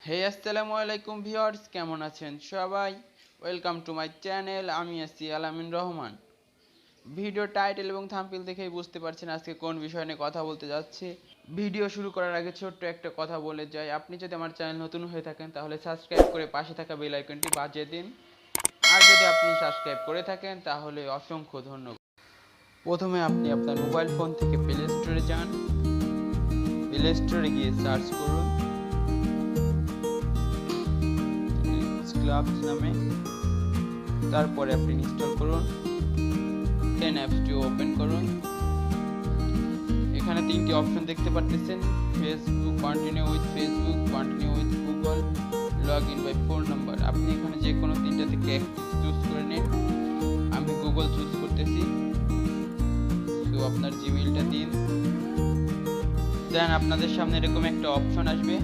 হে আসসালামু আলাইকুম ভিউয়ার্স, কেমন আছেন সবাই? Welcome to my channel. আমি আছি আলামিন রহমান। ভিডিও টাইটেল এবং থাম্বনেল দেখেই বুঝতে পারছেন আজকে কোন বিষয় নিয়ে কথা বলতে যাচ্ছি। ভিডিও শুরু করার আগে ছোট্ট একটা কথা বলে যাই, আপনি যদি আমার চ্যানেল নতুন হয়ে থাকেন তাহলে সাবস্ক্রাইব করে পাশে থাকা বেল আইকনটি বাজিয়ে দিন। আর যদি আপনি সাবস্ক্রাইব করে থাকেন তাহলে অসংখ্য ধন্যবাদ। প্রথমে আপনি আপনার মোবাইল ফোন থেকে প্লে স্টোরে যান। প্লে স্টোরে গিয়ে সার্চ করুন ক্লাবস নামে, তারপরে আপনি ইনস্টল করুন। দেন অ্যাপসটি ওপেন করুন। এখানে তিনটি অপশন দেখতে পাচ্ছেন, Facebook, continue with Facebook, continue with Google, log in by phone number. আপনি এখানে যে কোনো তিনটা থেকে একটি চুজ করে নিন। আমি গুগল চুজ করতেছি, তো আপনার জিমেইলটা দিন। দেন আপনাদের সামনে এরকম একটা অপশন আসবে,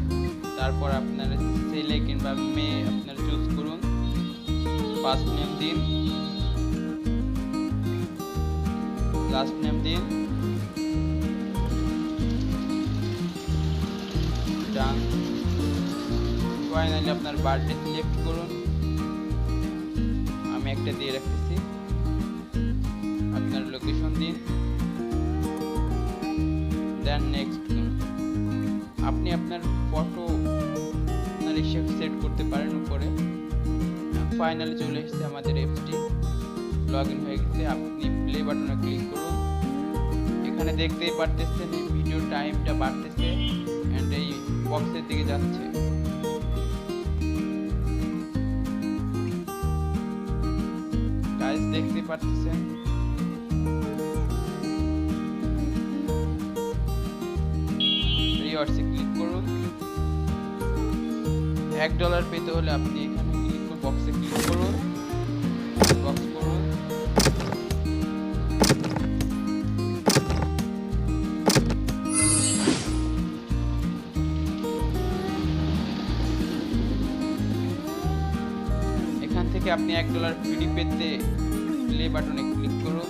তারপর আপনার ছেলে কিংবা মেয়ে আপনার চুজ করুন। ফার্স্ট নেম দিন, লাস্ট নেম দিন, ডান। ফাইনালি আপনার বার্থডে সিলেক্ট করুন, আমি একটা দিয়ে রাখতেছি। আপনার লোকেশন দিন, দেন নেক্সট করুন। আপনি আপনার ফটো আপনার হিসেবে সেট করতে পারেন উপরে। ফাইনালি চলে এসেছে আমাদের অ্যাপসটি, লগ ইন হয়ে গেছে। আপনি প্লে বাটনে ক্লিক করুন। এখানে দেখতেই পারতেছেন ভিডিও টাইমটা বাড়তেছে এন্ড এই বক্সের দিকে যাচ্ছে। গাইস দেখতে পারতেছেন রিওয়ার্ডসে ক্লিক করুন। $1 পেতে হলে আপনি এখানে ক্লিক করে বক্সে ক্লিক করুন, বক্স করুন। এখান থেকে আপনি $1 ফ্রি পেতে প্লে বাটনে ক্লিক করুন,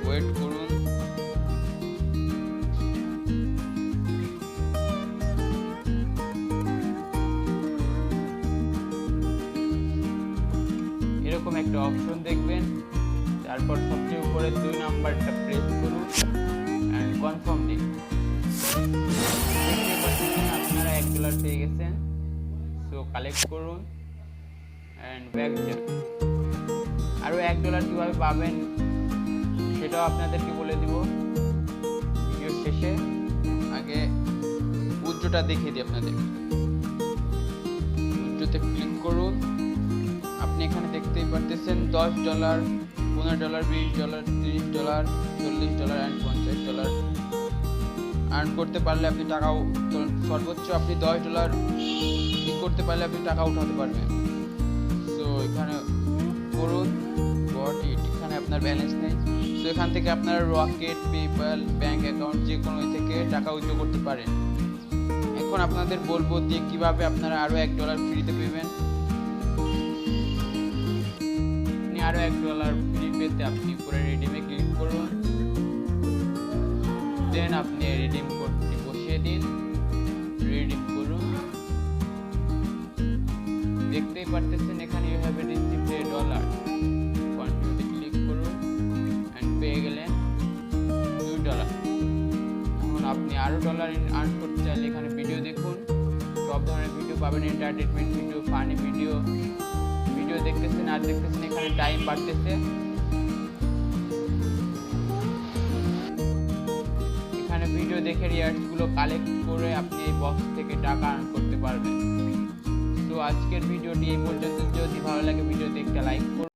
ওয়েট করুন। এরকম একটা অপশন দেখবেন, তারপর সবচেয়ে উপরে 2 নাম্বারটা প্রেস করুন এন্ড কনফার্ম দিন। আপনারা $1 পেয়ে গেছেন, সো কালেক্ট করুন এন্ড ব্যাক যান। আরো $1 কিভাবে পাবেন সেটাও আপনাদেরকে বলে দিব ভিডিও শেষে। আগে উজ্জ্বটা দেখিয়ে দিই আপনাদের। উজ্জ্বতে ক্লিক করুন। আপনি এখানে দেখতেই পারতেছেন $10, $15, $20, $30, $40 এন্ড $50 আর্ন করতে পারলে আপনি টাকাও সর্বোচ্চ আপনি $10 করতে পারলে আপনি টাকা উঠাতে পারবেন। সো এখানে করুন গট ইট। এখানে আপনার ব্যালেন্স নেই, সো এখান থেকে আপনারা রকেট, পেপ্যাল, ব্যাংক অ্যাকাউন্ট যে কোনো থেকে টাকা উইথড্র করতে পারেন। এখন আপনাদের বলবো যে কিভাবে আপনারা আরো $1 ফ্রিতে পেবেন। আরো $1 ফ্রি পেতে আপনি উপরে রিডিমে ক্লিক করুন, দেন আপনি রিডিম কোডটি বসিয়ে দিন, রিডিম করুন। দেখতেই পারতেছেন এখানে ইউ হ্যাভ রিসিভড $1। কন্টিনিউতে ক্লিক করুন এন্ড পেয়ে গেলেন $2। এখন আপনি আরো ডলার আর্ন করতে চাইলে এখানে ভিডিও দেখুন, সব ধরনের ভিডিও পাবেন, entertainment video, funny video. Video দেখতেছেন আর দেখতেছেন এখানে টাইম বাড়তেছে। এখানে ভিডিও দেখে রিয়ার্স গুলো কালেক্ট করে আপনি এই বক্স থেকে টাকা আর্ন করতে পারবেন। তো আজকের ভিডিওটি এই পর্যন্ত। যদি ভালো লাগে ভিডিওতে একটা লাইক করুন।